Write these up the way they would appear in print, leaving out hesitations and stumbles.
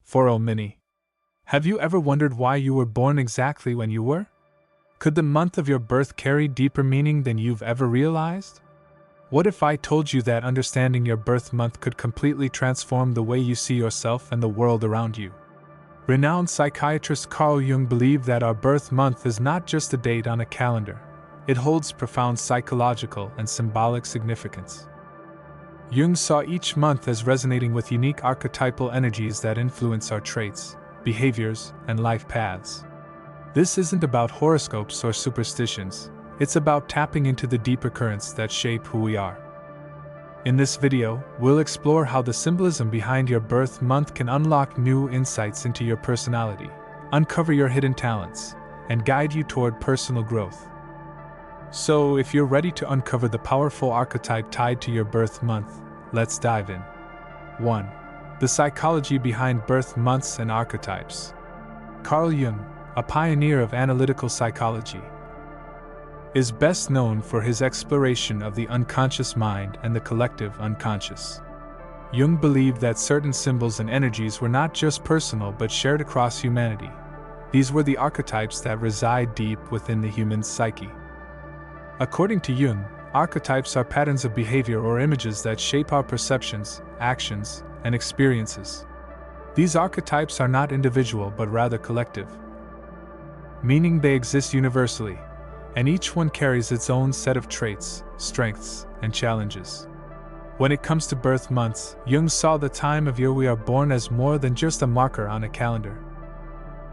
40 Mini. Have you ever wondered why you were born exactly when you were? Could the month of your birth carry deeper meaning than you've ever realized? What if I told you that understanding your birth month could completely transform the way you see yourself and the world around you? Renowned psychiatrist Carl Jung believed that our birth month is not just a date on a calendar. It holds profound psychological and symbolic significance. Jung saw each month as resonating with unique archetypal energies that influence our traits, behaviors, and life paths. This isn't about horoscopes or superstitions, it's about tapping into the deeper currents that shape who we are. In this video, we'll explore how the symbolism behind your birth month can unlock new insights into your personality, uncover your hidden talents, and guide you toward personal growth. So, if you're ready to uncover the powerful archetype tied to your birth month, let's dive in. 1. The psychology behind birth months and archetypes. Carl Jung, a pioneer of analytical psychology, is best known for his exploration of the unconscious mind and the collective unconscious. Jung believed that certain symbols and energies were not just personal but shared across humanity. These were the archetypes that reside deep within the human psyche. According to Jung, archetypes are patterns of behavior or images that shape our perceptions, actions, and experiences. These archetypes are not individual but rather collective, meaning they exist universally, and each one carries its own set of traits, strengths, and challenges. When it comes to birth months, Jung saw the time of year we are born as more than just a marker on a calendar.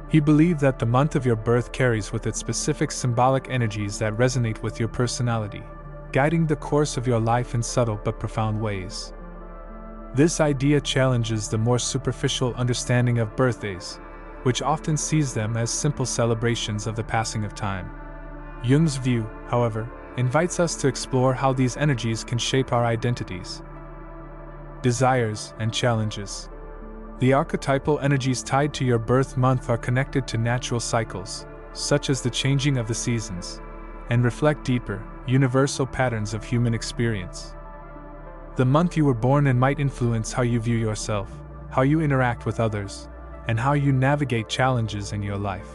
He believed that the month of your birth carries with it specific symbolic energies that resonate with your personality, guiding the course of your life in subtle but profound ways. This idea challenges the more superficial understanding of birthdays, which often sees them as simple celebrations of the passing of time. Jung's view, however, invites us to explore how these energies can shape our identities, desires, and challenges. The archetypal energies tied to your birth month are connected to natural cycles, such as the changing of the seasons, and reflect deeper, universal patterns of human experience. The month you were born in might influence how you view yourself, how you interact with others, and how you navigate challenges in your life.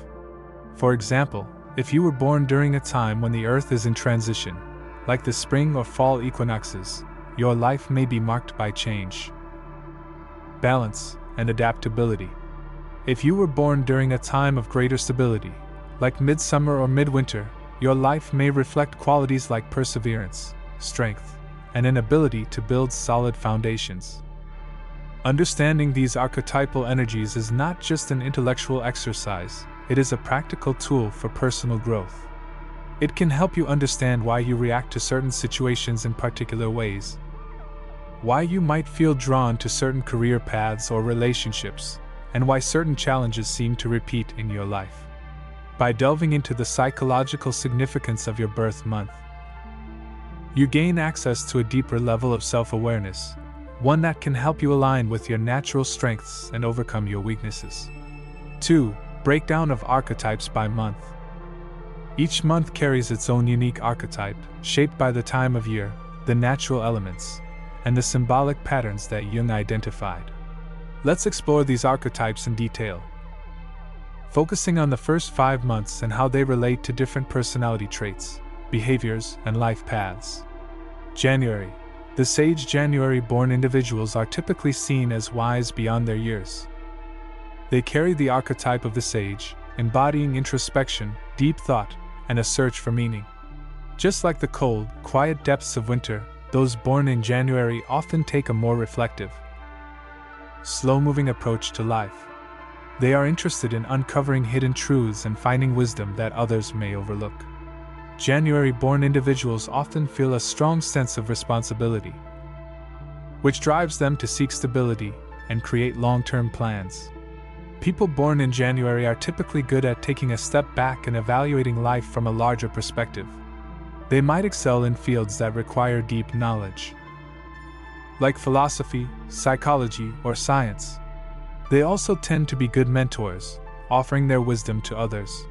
For example, if you were born during a time when the Earth is in transition, like the spring or fall equinoxes, your life may be marked by change, balance, and adaptability. If you were born during a time of greater stability, like midsummer or midwinter, your life may reflect qualities like perseverance, strength, and an ability to build solid foundations. Understanding these archetypal energies is not just an intellectual exercise, it is a practical tool for personal growth. It can help you understand why you react to certain situations in particular ways, why you might feel drawn to certain career paths or relationships, and why certain challenges seem to repeat in your life. By delving into the psychological significance of your birth month, you gain access to a deeper level of self-awareness, one that can help you align with your natural strengths and overcome your weaknesses. 2. Breakdown of archetypes by month. Each month carries its own unique archetype, shaped by the time of year, the natural elements, and the symbolic patterns that Jung identified. Let's explore these archetypes in detail, focusing on the first 5 months and how they relate to different personality traits, behaviors, and life paths. January. The sage January-born individuals are typically seen as wise beyond their years. They carry the archetype of the sage, embodying introspection, deep thought, and a search for meaning. Just like the cold, quiet depths of winter, those born in January often take a more reflective, slow-moving approach to life. They are interested in uncovering hidden truths and finding wisdom that others may overlook. January-born individuals often feel a strong sense of responsibility, which drives them to seek stability and create long-term plans. People born in January are typically good at taking a step back and evaluating life from a larger perspective. They might excel in fields that require deep knowledge, like philosophy, psychology, or science. They also tend to be good mentors, offering their wisdom to others.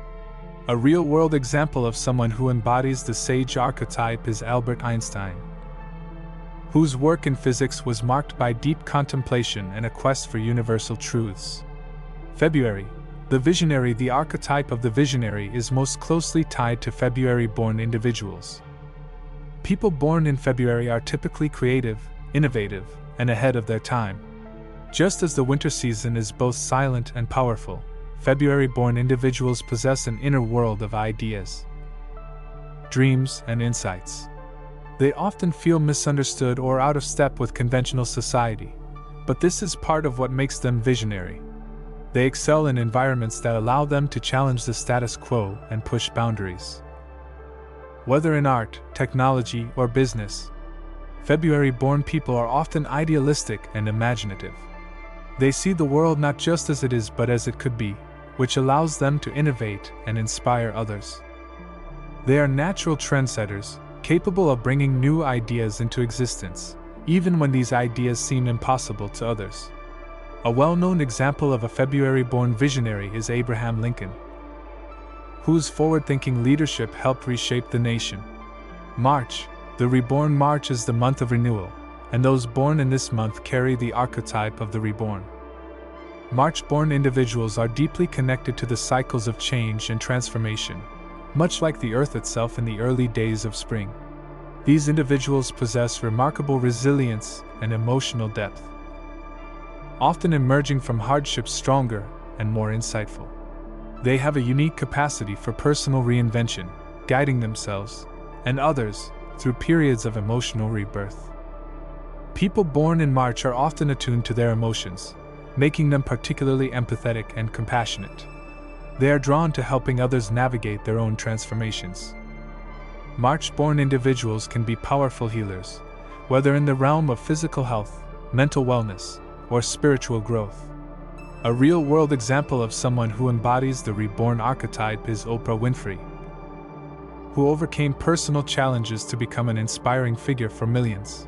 A real-world example of someone who embodies the sage archetype is Albert Einstein, whose work in physics was marked by deep contemplation and a quest for universal truths. February. The visionary. The archetype of the visionary is most closely tied to February-born individuals. People born in February are typically creative, innovative, and ahead of their time. Just as the winter season is both silent and powerful, February-born individuals possess an inner world of ideas, dreams, and insights. They often feel misunderstood or out of step with conventional society, but this is part of what makes them visionary. They excel in environments that allow them to challenge the status quo and push boundaries. Whether in art, technology, or business, February-born people are often idealistic and imaginative. They see the world not just as it is but as it could be, which allows them to innovate and inspire others. They are natural trendsetters, capable of bringing new ideas into existence, even when these ideas seem impossible to others. A well-known example of a February-born visionary is Abraham Lincoln, whose forward-thinking leadership helped reshape the nation. March. The reborn. March is the month of renewal, and those born in this month carry the archetype of the reborn. March-born individuals are deeply connected to the cycles of change and transformation, much like the earth itself in the early days of spring. These individuals possess remarkable resilience and emotional depth, often emerging from hardships stronger and more insightful. They have a unique capacity for personal reinvention, guiding themselves and others through periods of emotional rebirth. People born in March are often attuned to their emotions, making them particularly empathetic and compassionate. They are drawn to helping others navigate their own transformations. March-born individuals can be powerful healers, whether in the realm of physical health, mental wellness, or spiritual growth. A real-world example of someone who embodies the reborn archetype is Oprah Winfrey, who overcame personal challenges to become an inspiring figure for millions.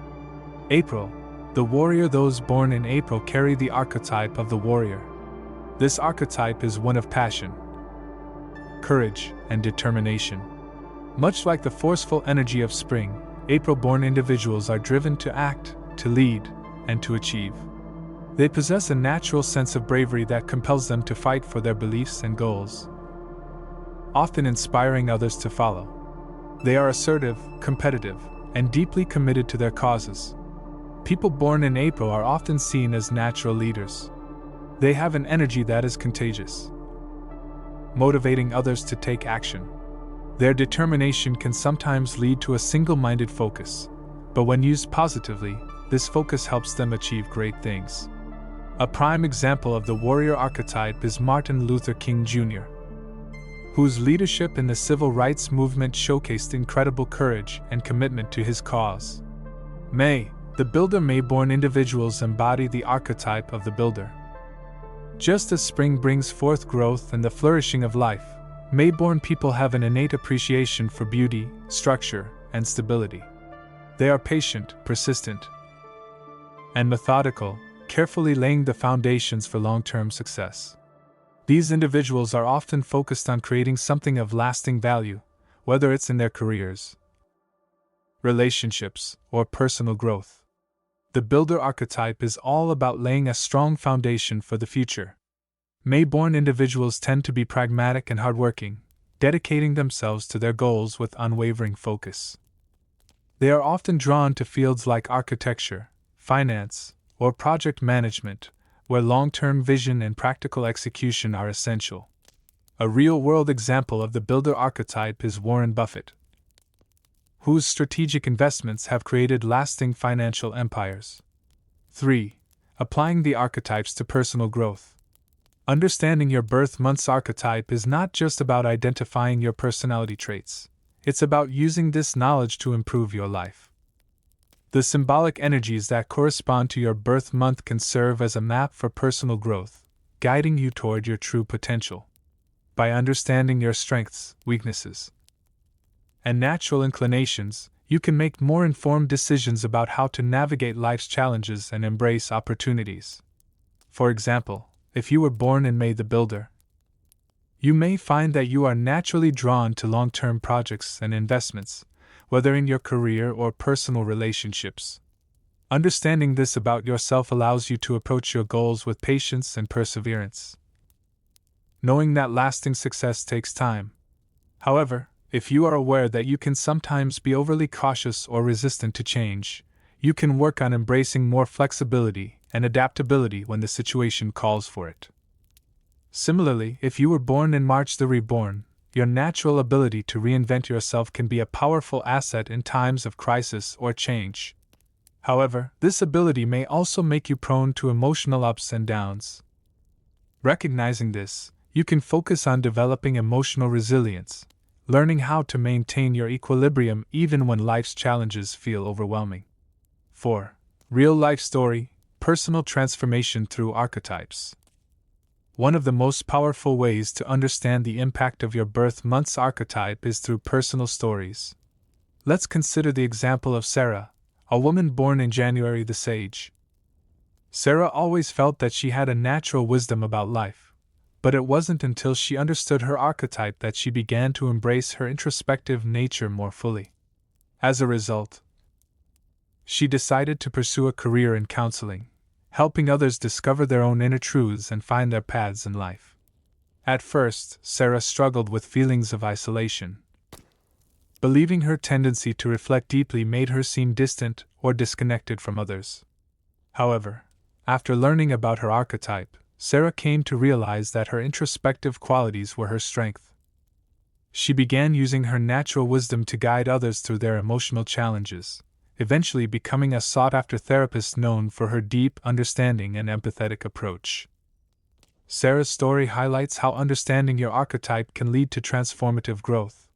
April. The warrior. Those born in April carry the archetype of the warrior. This archetype is one of passion, courage, and determination. Much like the forceful energy of spring, April-born individuals are driven to act, to lead, and to achieve. They possess a natural sense of bravery that compels them to fight for their beliefs and goals, often inspiring others to follow. They are assertive, competitive, and deeply committed to their causes. People born in April are often seen as natural leaders. They have an energy that is contagious, motivating others to take action. Their determination can sometimes lead to a single-minded focus, but when used positively, this focus helps them achieve great things. A prime example of the warrior archetype is Martin Luther King Jr., whose leadership in the civil rights movement showcased incredible courage and commitment to his cause. May. The builder. May-born individuals embody the archetype of the builder. Just as spring brings forth growth and the flourishing of life, May-born people have an innate appreciation for beauty, structure, and stability. They are patient, persistent, and methodical, carefully laying the foundations for long-term success. These individuals are often focused on creating something of lasting value, whether it's in their careers, relationships, or personal growth. The builder archetype is all about laying a strong foundation for the future. May-born individuals tend to be pragmatic and hardworking, dedicating themselves to their goals with unwavering focus. They are often drawn to fields like architecture, finance, or project management, where long-term vision and practical execution are essential. A real-world example of the builder archetype is Warren Buffett, whose strategic investments have created lasting financial empires. 3. Applying the archetypes to personal growth. Understanding your birth month's archetype is not just about identifying your personality traits, it's about using this knowledge to improve your life. The symbolic energies that correspond to your birth month can serve as a map for personal growth, guiding you toward your true potential. By understanding your strengths, weaknesses, and natural inclinations, you can make more informed decisions about how to navigate life's challenges and embrace opportunities. For example, if you were born in May the builder, you may find that you are naturally drawn to long-term projects and investments, whether in your career or personal relationships. Understanding this about yourself allows you to approach your goals with patience and perseverance. knowing that lasting success takes time. However, if you are aware that you can sometimes be overly cautious or resistant to change, you can work on embracing more flexibility and adaptability when the situation calls for it. Similarly, if you were born in March the Reborn, your natural ability to reinvent yourself can be a powerful asset in times of crisis or change. However, this ability may also make you prone to emotional ups and downs. Recognizing this, you can focus on developing emotional resilience, learning how to maintain your equilibrium even when life's challenges feel overwhelming. 4. Real-life story, personal transformation through archetypes. One of the most powerful ways to understand the impact of your birth month's archetype is through personal stories. Let's consider the example of Sarah, a woman born in January the Sage. Sarah always felt that she had a natural wisdom about life, but it wasn't until she understood her archetype that she began to embrace her introspective nature more fully. As a result, she decided to pursue a career in counseling, helping others discover their own inner truths and find their paths in life. At first, Sarah struggled with feelings of isolation. Believing her tendency to reflect deeply made her seem distant or disconnected from others. However, after learning about her archetype, Sarah came to realize that her introspective qualities were her strength. She began using her natural wisdom to guide others through their emotional challenges, eventually becoming a sought-after therapist known for her deep understanding and empathetic approach. Sarah's story highlights how understanding your archetype can lead to transformative growth.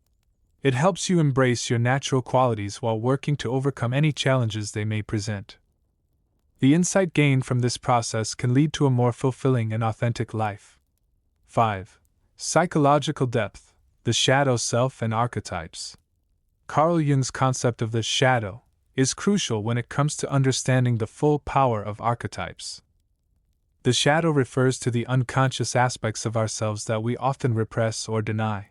It helps you embrace your natural qualities while working to overcome any challenges they may present. The insight gained from this process can lead to a more fulfilling and authentic life. 5. Psychological depth, the shadow self and archetypes. Carl Jung's concept of the shadow is crucial when it comes to understanding the full power of archetypes. The shadow refers to the unconscious aspects of ourselves that we often repress or deny.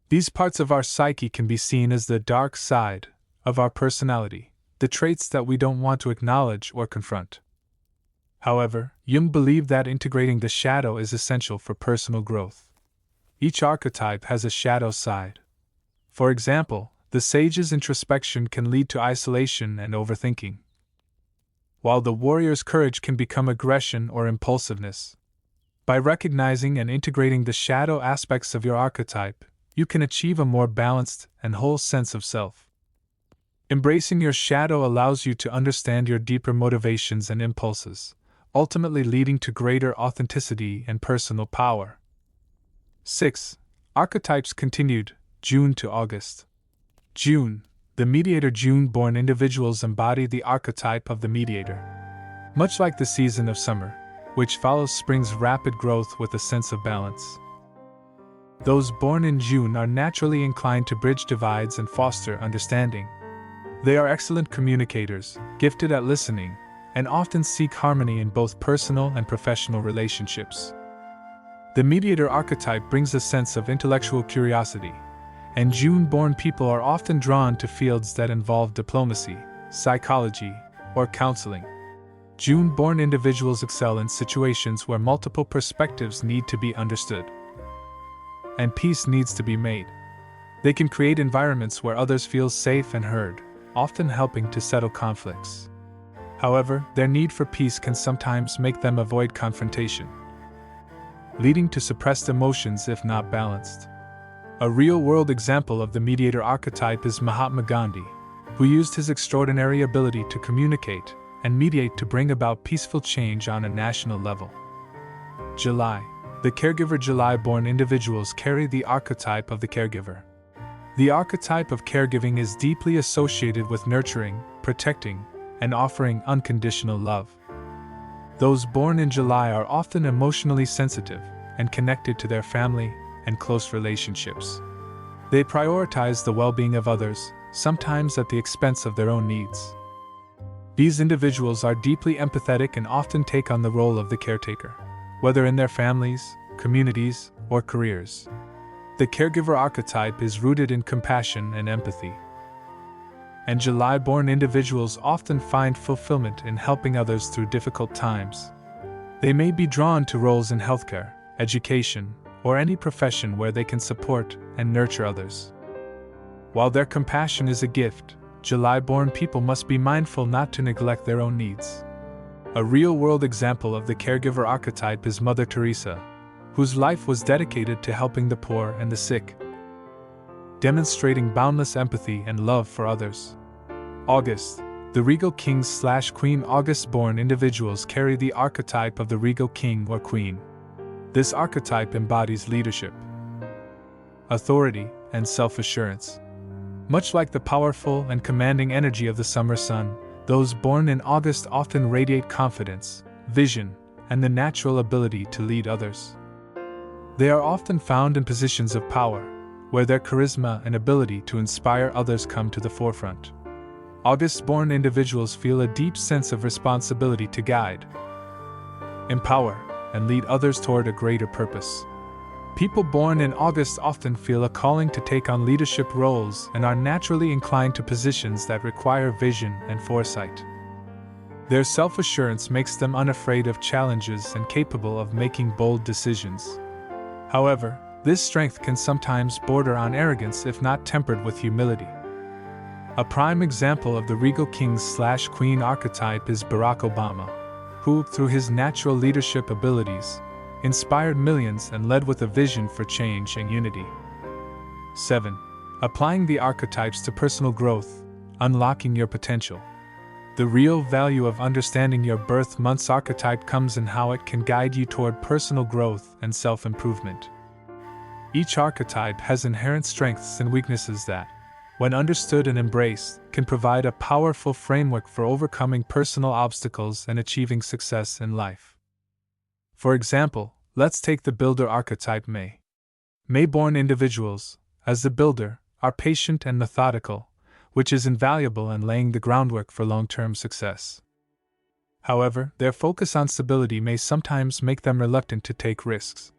These parts of our psyche can be seen as the dark side of our personality, the traits that we don't want to acknowledge or confront. However, Jung believed that integrating the shadow is essential for personal growth. Each archetype has a shadow side. For example, the sage's introspection can lead to isolation and overthinking, while the warrior's courage can become aggression or impulsiveness. By recognizing and integrating the shadow aspects of your archetype, you can achieve a more balanced and whole sense of self. Embracing your shadow allows you to understand your deeper motivations and impulses, ultimately leading to greater authenticity and personal power. 6. Archetypes continued, June to August. June, the mediator. June-born individuals embody the archetype of the mediator. Much like the season of summer, which follows spring's rapid growth with a sense of balance. Those born in June are naturally inclined to bridge divides and foster understanding. They are excellent communicators, gifted at listening, and often seek harmony in both personal and professional relationships. The mediator archetype brings a sense of intellectual curiosity, and June-born people are often drawn to fields that involve diplomacy, psychology, or counseling. June-born individuals excel in situations where multiple perspectives need to be understood, and peace needs to be made. They can create environments where others feel safe and heard, often helping to settle conflicts. However, their need for peace can sometimes make them avoid confrontation, leading to suppressed emotions if not balanced. A real-world example of the mediator archetype is Mahatma Gandhi, who used his extraordinary ability to communicate and mediate to bring about peaceful change on a national level. July, the caregiver. July-born individuals carry the archetype of the caregiver. The archetype of caregiving is deeply associated with nurturing, protecting, and offering unconditional love. Those born in July are often emotionally sensitive and connected to their family and close relationships. They prioritize the well-being of others, sometimes at the expense of their own needs. These individuals are deeply empathetic and often take on the role of the caretaker, whether in their families, communities, or careers. The caregiver archetype is rooted in compassion and empathy. And July-born individuals often find fulfillment in helping others through difficult times. They may be drawn to roles in healthcare, education, or any profession where they can support and nurture others. While their compassion is a gift, July-born people must be mindful not to neglect their own needs. A real-world example of the caregiver archetype is Mother Teresa, whose life was dedicated to helping the poor and the sick, demonstrating boundless empathy and love for others. August, the regal king/queen. August-born individuals carry the archetype of the regal king or queen. This archetype embodies leadership, authority, and self-assurance. Much like the powerful and commanding energy of the summer sun, those born in August often radiate confidence, vision, and the natural ability to lead others. They are often found in positions of power, where their charisma and ability to inspire others come to the forefront. August-born individuals feel a deep sense of responsibility to guide, empower, and lead others toward a greater purpose. People born in August often feel a calling to take on leadership roles and are naturally inclined to positions that require vision and foresight. Their self-assurance makes them unafraid of challenges and capable of making bold decisions. However, this strength can sometimes border on arrogance if not tempered with humility. A prime example of the regal king/queen archetype is Barack Obama, who, through his natural leadership abilities, inspired millions and led with a vision for change and unity. 7. Applying the archetypes to personal growth, unlocking your potential. The real value of understanding your birth month's archetype comes in how it can guide you toward personal growth and self-improvement. Each archetype has inherent strengths and weaknesses that, when understood and embraced, can provide a powerful framework for overcoming personal obstacles and achieving success in life. For example, let's take the builder archetype May. May-born individuals, as the builder, are patient and methodical, which is invaluable in laying the groundwork for long-term success. However, their focus on stability may sometimes make them reluctant to take risks.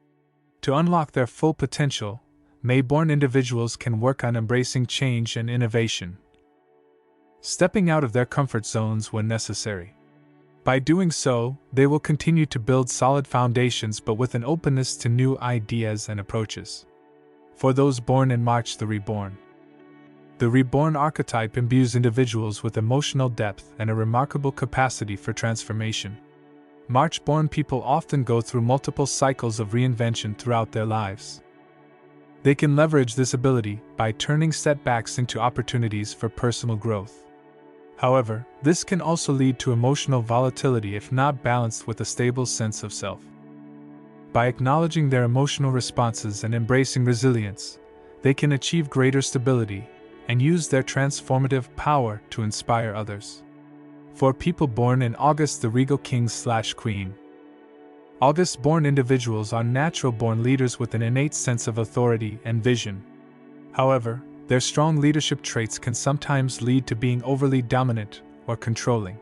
To unlock their full potential, May-born individuals can work on embracing change and innovation, stepping out of their comfort zones when necessary. By doing so, they will continue to build solid foundations but with an openness to new ideas and approaches. For those born in March, the reborn. The reborn archetype imbues individuals with emotional depth and a remarkable capacity for transformation. March-born people often go through multiple cycles of reinvention throughout their lives. They can leverage this ability by turning setbacks into opportunities for personal growth. However, this can also lead to emotional volatility if not balanced with a stable sense of self. By acknowledging their emotional responses and embracing resilience, they can achieve greater stability and use their transformative power to inspire others. For people born in August, the regal king/queen. August-born individuals are natural-born leaders with an innate sense of authority and vision. However, their strong leadership traits can sometimes lead to being overly dominant or controlling.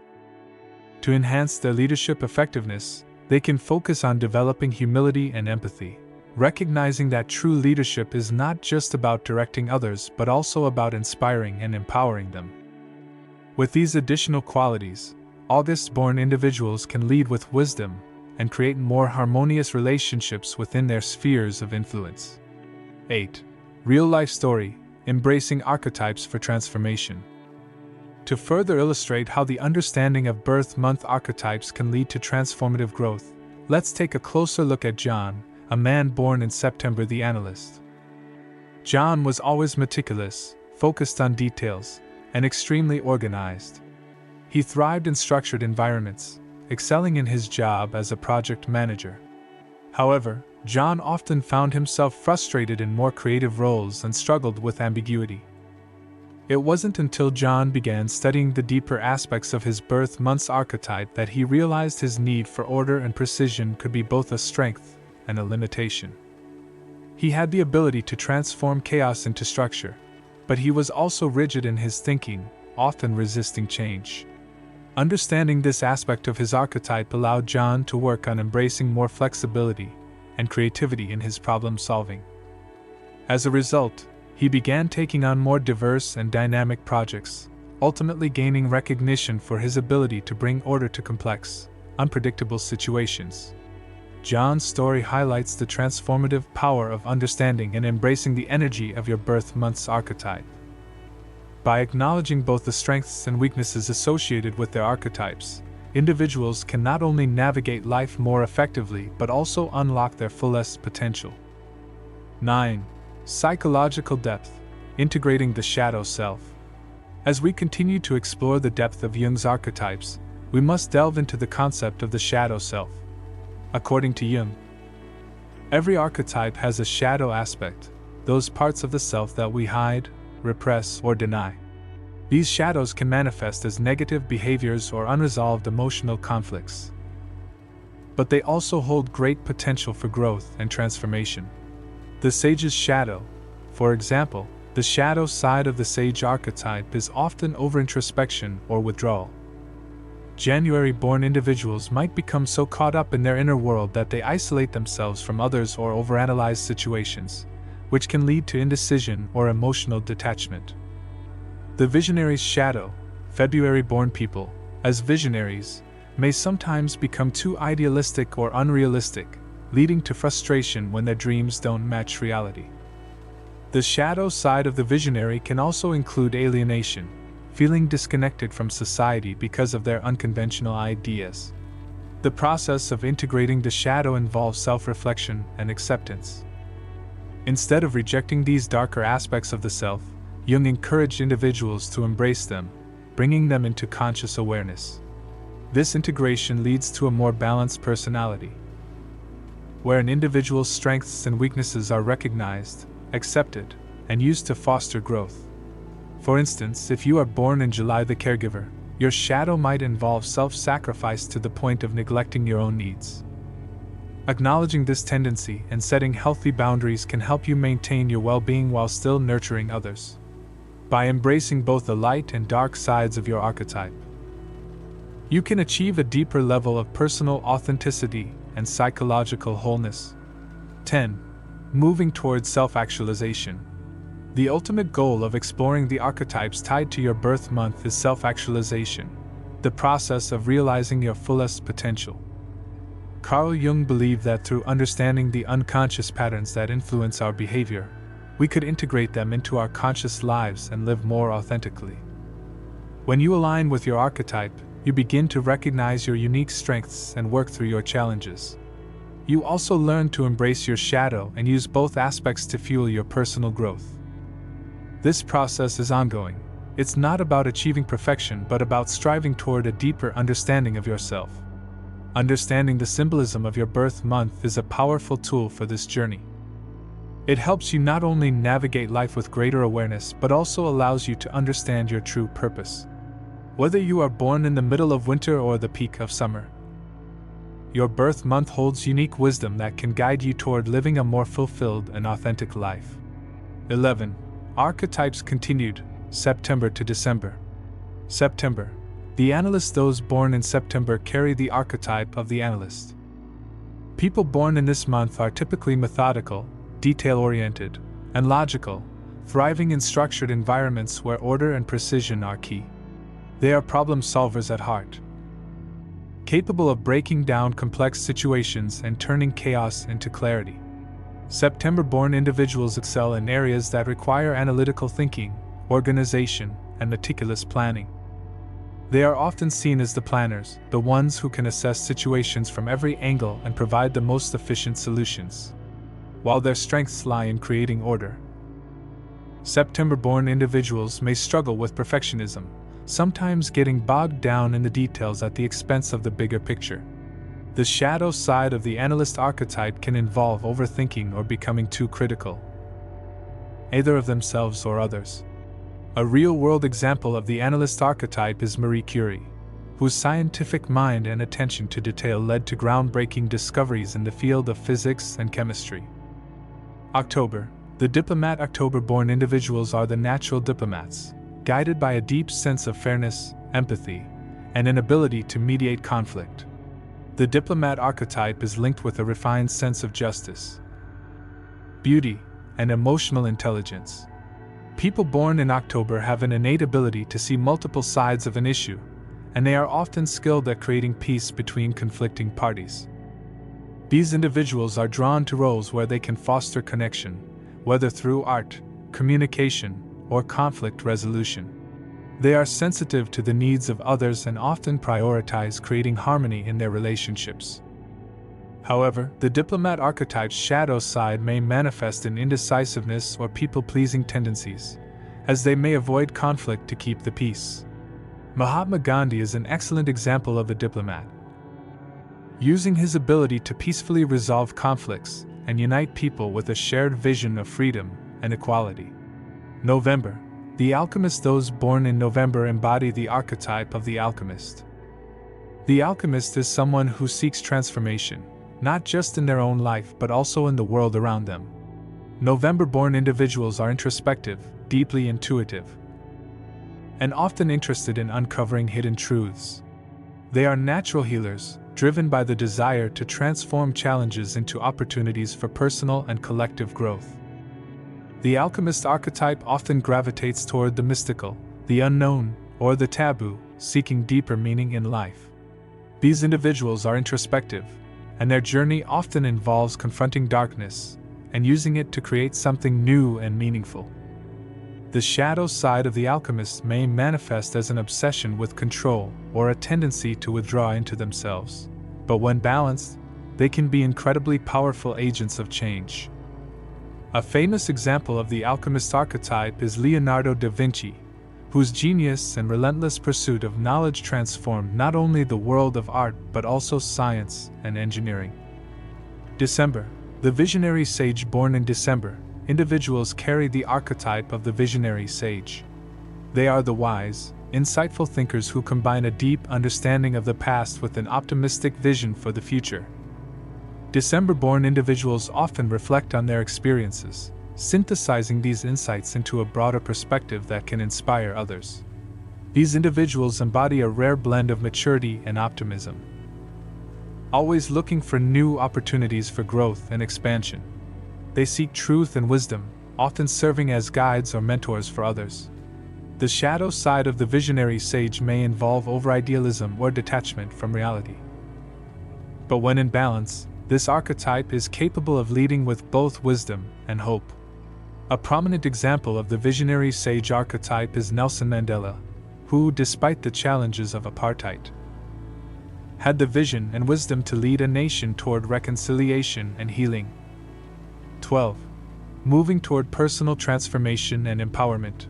To enhance their leadership effectiveness, they can focus on developing humility and empathy, recognizing that true leadership is not just about directing others but also about inspiring and empowering them. With these additional qualities, August-born individuals can lead with wisdom and create more harmonious relationships within their spheres of influence. 8. Real-life story, embracing archetypes for transformation. To further illustrate how the understanding of birth month archetypes can lead to transformative growth, let's take a closer look at John, a man born in September, the analyst. John was always meticulous, focused on details, and extremely organized. He thrived in structured environments, excelling in his job as a project manager. However, John often found himself frustrated in more creative roles and struggled with ambiguity. It wasn't until John began studying the deeper aspects of his birth month's archetype that he realized his need for order and precision could be both a strength and a limitation. He had the ability to transform chaos into structure, but he was also rigid in his thinking, often resisting change. Understanding this aspect of his archetype allowed John to work on embracing more flexibility and creativity in his problem-solving. As a result, he began taking on more diverse and dynamic projects, ultimately gaining recognition for his ability to bring order to complex, unpredictable situations. John's story highlights the transformative power of understanding and embracing the energy of your birth month's archetype. By acknowledging both the strengths and weaknesses associated with their archetypes, individuals can not only navigate life more effectively but also unlock their fullest potential. 9. Psychological depth, integrating the shadow self. As we continue to explore the depth of Jung's archetypes, we must delve into the concept of the shadow self. According to Jung, every archetype has a shadow aspect, those parts of the self that we hide, repress, or deny. These shadows can manifest as negative behaviors or unresolved emotional conflicts. But they also hold great potential for growth and transformation. The sage's shadow, for example, the shadow side of the sage archetype is often over-introspection or withdrawal. January-born individuals might become so caught up in their inner world that they isolate themselves from others or overanalyze situations, which can lead to indecision or emotional detachment. The visionary's shadow, February-born people, as visionaries, may sometimes become too idealistic or unrealistic, leading to frustration when their dreams don't match reality. The shadow side of the visionary can also include alienation, feeling disconnected from society because of their unconventional ideas. The process of integrating the shadow involves self-reflection and acceptance. Instead of rejecting these darker aspects of the self, Jung encouraged individuals to embrace them, bringing them into conscious awareness. This integration leads to a more balanced personality, where an individual's strengths and weaknesses are recognized, accepted, and used to foster growth. For instance, if you are born in July the caregiver, your shadow might involve self-sacrifice to the point of neglecting your own needs. Acknowledging this tendency and setting healthy boundaries can help you maintain your well-being while still nurturing others. By embracing both the light and dark sides of your archetype, you can achieve a deeper level of personal authenticity and psychological wholeness. 10. Moving towards self-actualization. The ultimate goal of exploring the archetypes tied to your birth month is self-actualization, the process of realizing your fullest potential. Carl Jung believed that through understanding the unconscious patterns that influence our behavior, we could integrate them into our conscious lives and live more authentically. When you align with your archetype, you begin to recognize your unique strengths and work through your challenges. You also learn to embrace your shadow and use both aspects to fuel your personal growth. This process is ongoing. It's not about achieving perfection but about striving toward a deeper understanding of yourself. Understanding the symbolism of your birth month is a powerful tool for this journey. It helps you not only navigate life with greater awareness but also allows you to understand your true purpose. Whether you are born in the middle of winter or the peak of summer, your birth month holds unique wisdom that can guide you toward living a more fulfilled and authentic life. 11. Archetypes continued, September to December. September. The analyst. Those born in September carry the archetype of the analyst. People born in this month are typically methodical, detail-oriented, and logical, thriving in structured environments where order and precision are key. They are problem solvers at heart, capable of breaking down complex situations and turning chaos into clarity. September-born individuals excel in areas that require analytical thinking, organization, and meticulous planning. They are often seen as the planners, the ones who can assess situations from every angle and provide the most efficient solutions, while their strengths lie in creating order. September-born individuals may struggle with perfectionism, sometimes getting bogged down in the details at the expense of the bigger picture. The shadow side of the analyst archetype can involve overthinking or becoming too critical, either of themselves or others. A real-world example of the analyst archetype is Marie Curie, whose scientific mind and attention to detail led to groundbreaking discoveries in the field of physics and chemistry. October. The diplomat. October-born individuals are the natural diplomats, guided by a deep sense of fairness, empathy, and an ability to mediate conflict. The diplomat archetype is linked with a refined sense of justice, beauty, and emotional intelligence. People born in October have an innate ability to see multiple sides of an issue, and they are often skilled at creating peace between conflicting parties. These individuals are drawn to roles where they can foster connection, whether through art, communication, or conflict resolution. They are sensitive to the needs of others and often prioritize creating harmony in their relationships. However, the diplomat archetype's shadow side may manifest in indecisiveness or people-pleasing tendencies, as they may avoid conflict to keep the peace. Mahatma Gandhi is an excellent example of a diplomat. Using his ability to peacefully resolve conflicts and unite people with a shared vision of freedom and equality. November. The alchemist. Those born in November embody the archetype of the alchemist. The alchemist is someone who seeks transformation, not just in their own life but also in the world around them. November-born individuals are introspective, deeply intuitive, and often interested in uncovering hidden truths. They are natural healers, driven by the desire to transform challenges into opportunities for personal and collective growth. The alchemist archetype often gravitates toward the mystical, the unknown, or the taboo, seeking deeper meaning in life. These individuals are introspective, and their journey often involves confronting darkness and using it to create something new and meaningful. The shadow side of the alchemist may manifest as an obsession with control or a tendency to withdraw into themselves, but when balanced, they can be incredibly powerful agents of change. A famous example of the alchemist archetype is Leonardo da Vinci, whose genius and relentless pursuit of knowledge transformed not only the world of art but also science and engineering. December. The visionary sage. Born in December, individuals carry the archetype of the visionary sage. They are the wise, insightful thinkers who combine a deep understanding of the past with an optimistic vision for the future. December-born individuals often reflect on their experiences, synthesizing these insights into a broader perspective that can inspire others. These individuals embody a rare blend of maturity and optimism, always looking for new opportunities for growth and expansion. They seek truth and wisdom, often serving as guides or mentors for others. The shadow side of the visionary sage may involve over-idealism or detachment from reality. But when in balance, this archetype is capable of leading with both wisdom and hope. A prominent example of the visionary sage archetype is Nelson Mandela, who, despite the challenges of apartheid, had the vision and wisdom to lead a nation toward reconciliation and healing. 12. Moving toward personal transformation and empowerment.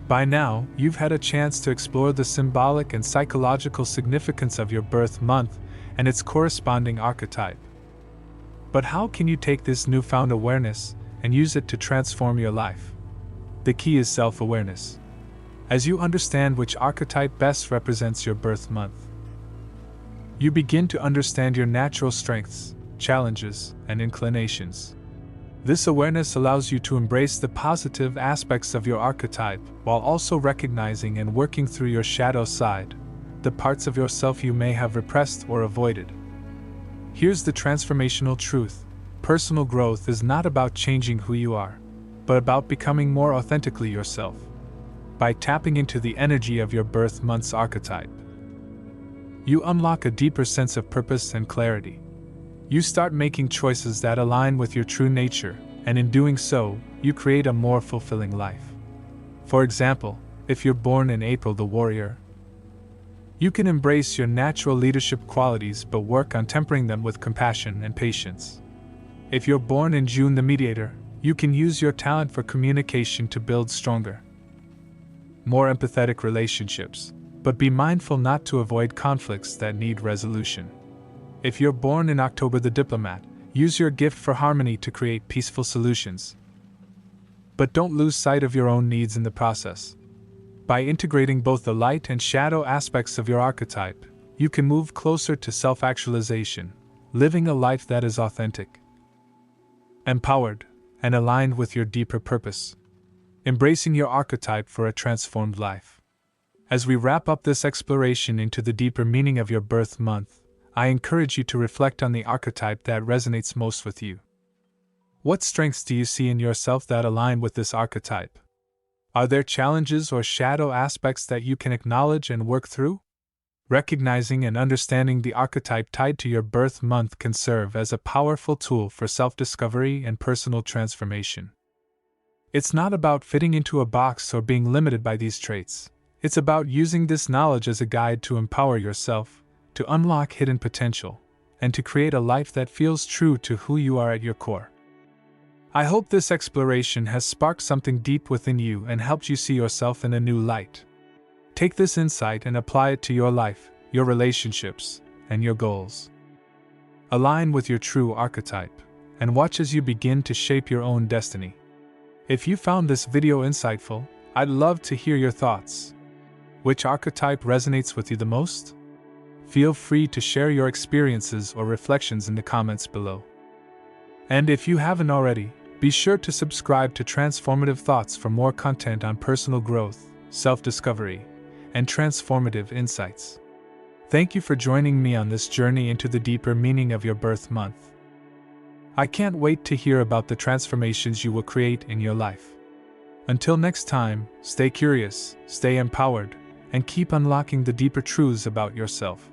By now, you've had a chance to explore the symbolic and psychological significance of your birth month and its corresponding archetype. But how can you take this newfound awareness and use it to transform your life? The key is self-awareness. As you understand which archetype best represents your birth month, you begin to understand your natural strengths, challenges, and inclinations. This awareness allows you to embrace the positive aspects of your archetype while also recognizing and working through your shadow side, the parts of yourself you may have repressed or avoided. Here's the transformational truth: personal growth is not about changing who you are, but about becoming more authentically yourself. By tapping into the energy of your birth month's archetype, you unlock a deeper sense of purpose and clarity. You start making choices that align with your true nature, and in doing so, you create a more fulfilling life. For example, if you're born in April, the warrior, you can embrace your natural leadership qualities but work on tempering them with compassion and patience. If you're born in June, the mediator, you can use your talent for communication to build stronger, more empathetic relationships, but be mindful not to avoid conflicts that need resolution. If you're born in October, the diplomat, use your gift for harmony to create peaceful solutions. But don't lose sight of your own needs in the process. By integrating both the light and shadow aspects of your archetype, you can move closer to self-actualization, living a life that is authentic, empowered, and aligned with your deeper purpose. Embracing your archetype for a transformed life. As we wrap up this exploration into the deeper meaning of your birth month, I encourage you to reflect on the archetype that resonates most with you. What strengths do you see in yourself that align with this archetype? Are there challenges or shadow aspects that you can acknowledge and work through? Recognizing and understanding the archetype tied to your birth month can serve as a powerful tool for self-discovery and personal transformation. It's not about fitting into a box or being limited by these traits. It's about using this knowledge as a guide to empower yourself, to unlock hidden potential, and to create a life that feels true to who you are at your core. I hope this exploration has sparked something deep within you and helped you see yourself in a new light. Take this insight and apply it to your life, your relationships, and your goals. Align with your true archetype, and watch as you begin to shape your own destiny. If you found this video insightful, I'd love to hear your thoughts. Which archetype resonates with you the most? Feel free to share your experiences or reflections in the comments below. And if you haven't already, be sure to subscribe to Transformative Thoughts for more content on personal growth, self-discovery, and transformative insights. Thank you for joining me on this journey into the deeper meaning of your birth month. I can't wait to hear about the transformations you will create in your life. Until next time, stay curious, stay empowered, and keep unlocking the deeper truths about yourself.